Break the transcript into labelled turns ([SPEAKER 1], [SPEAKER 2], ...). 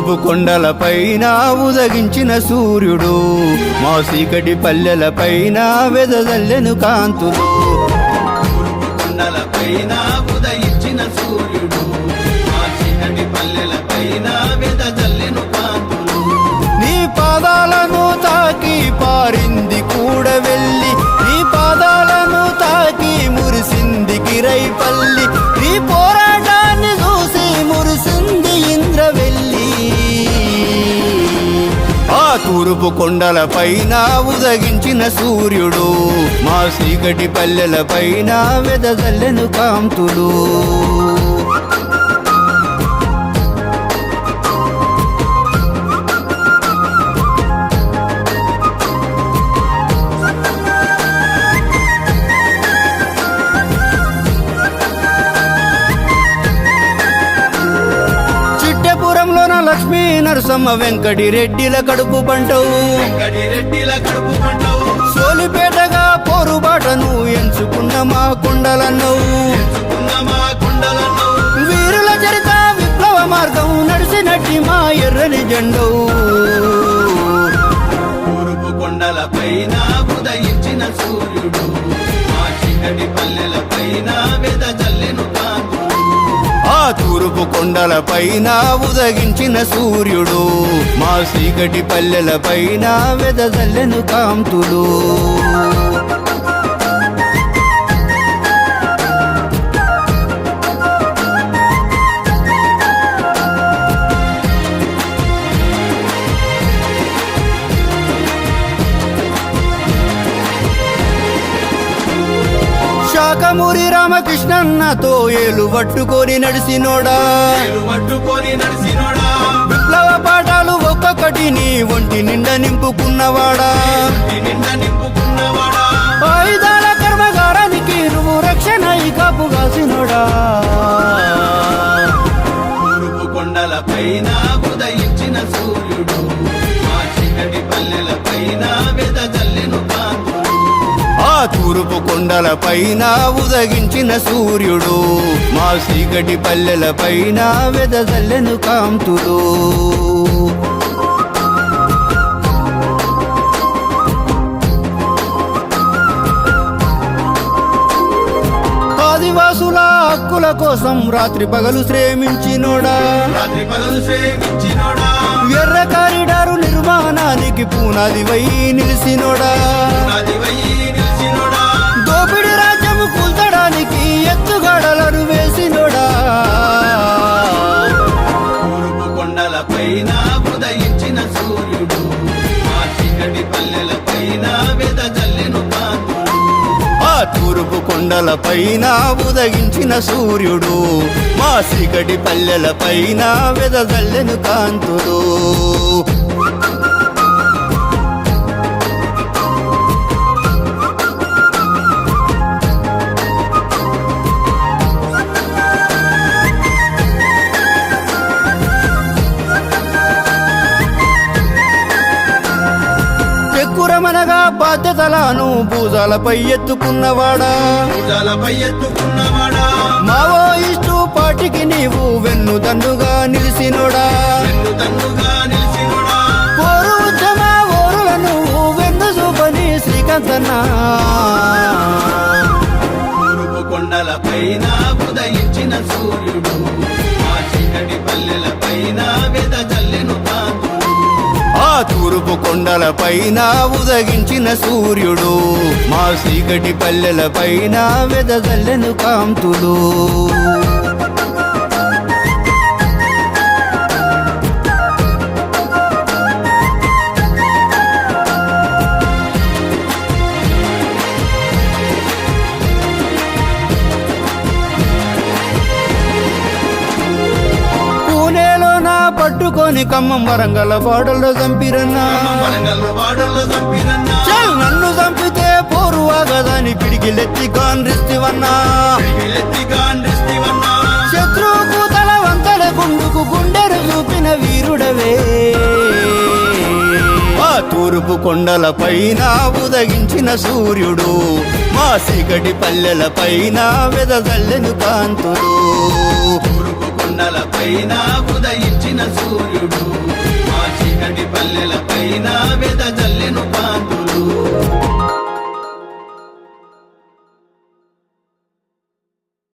[SPEAKER 1] తూర్పు కొండలపైన ఉదగించిన సూర్యుడు మా చీకటి పల్లెలపైన వెదజల్లెను కాంతులు.
[SPEAKER 2] తూర్పు కొండలపైన ఉదయించిన సూర్యుడు మా చీకటి పల్లెలపైన వెదజల్లెను కాంతులు.
[SPEAKER 1] నీ పాదాలను తాకి పారింది కూడా వెళ్ళి, నీ పాదాలను తాకి మురిసింది కిరైపల్లి, నీ పోరాటాన్ని చూసి మురిసింది ఇంద్రవెల్లి. ఆ తూర్పు కొండలపైన ఉదగించిన సూర్యుడు మా చీకటి పల్లెలపైన వెదజల్లెను కాంతులు. లక్ష్మీ నరసమ్మ వెంకటి రెడ్డిల కడుపు పంటవు,
[SPEAKER 2] రెడ్డిల కడుపు పంటవు.
[SPEAKER 1] సోలిపేటగా పోరుబాటను ఎంచుకున్న మా కొండలన్నవు, వీరుల చరిత విప్లవ మార్గం నడిచినట్టి మా ఎర్రని జెండవు.
[SPEAKER 2] తూర్పు కొండలపైన ఉదయించిన సూర్యుడు మా చీకటి పల్లెలపైన వెదజల్లెను కాంతులు.
[SPEAKER 1] ఆ తూర్పు కొండలపైన ఉదగించిన సూర్యుడు మా చీకటి పల్లెలపైన వెదజల్లెను కాంతులు. శాఖమూరి రామకృష్ణన్నతో ఏలు పట్టుకొని నడిసినోడా, విప్లవ పాఠాలు ఒక్కొక్కటి నీ ఒంటి నిండా నింపుకున్నవాడా, ఆయుధాల కర్మగారానికి నువ్వు రక్షణ కాపు కాసినోడా.
[SPEAKER 2] తూర్పు కొండలపైన ఉదయించిన సూర్యుడు మా చీకటి పల్లెలపైన వెదజల్లెను కాంతులు.
[SPEAKER 1] ఆ తూర్పు కొండలపైన ఉదగించిన సూర్యుడు మా చీకటి పల్లెలపైన వెదజల్లెను కాంతులు. ఆదివాసుల హక్కుల కోసం రాత్రి పగలు శ్రమించినోడా, ఎర్ర కారిడారు నిర్మాణానికి పునాదివై నిలిసినోడా, దోపిడి రాజ్యము కూల్చడానికి ఎత్తుగడలను వేసినోడా.
[SPEAKER 2] తూర్పు కొండలపైన ఉదయించిన సూర్యుడు మా చీకటి పల్లెలపైన వెదజల్లెను కాంతులు.
[SPEAKER 1] ఆ తూర్పు కొండలపైన ఉదగించిన సూర్యుడు మా చీకటి పల్లెలపైన వెదజల్లెను కాంతులు. ఎక్కురమనగా బాధ్యతలను భూజాలపై ఎత్తుకున్నవాడా, మావోయిస్టు పార్టీకి నీవు వెన్నుదన్నుగా నిలిసినోడా, పోరు ఉద్యమ ఓరులను వెన్ను చూపని శ్రీకాంతన్నా.
[SPEAKER 2] తూర్పు కొండలపైన ఉదయించిన సూర్యుడు మా చీకటి పల్లెలపైన వెదజల్లెను కాంతులు.
[SPEAKER 1] ఆ తూర్పు కొండలపైన ఉదగించిన సూర్యుడు మా చీకటి పల్లెలపైన వెదజల్లెను కాంతులు. పట్టుకొని ఖమ్మం వరంగల్ బాడల్లో చంపిరన్నా, నన్ను చంపితే పోరువాగదని పిడికిలెత్తి గాండ్రిస్తివన్నా, శత్రువుకు తల వంతల గుండుకు గుండెరు చూపిన వీరుడవే. ఆ తూర్పు కొండలపైన ఉదగించిన సూర్యుడు మా చీకటి పల్లెలపైన వెదజల్లెను కాంతులు.
[SPEAKER 2] తూర్పు కొండలపై పైన ఉదయించిన సూర్యుడు మా చీకటి పల్లెల పైన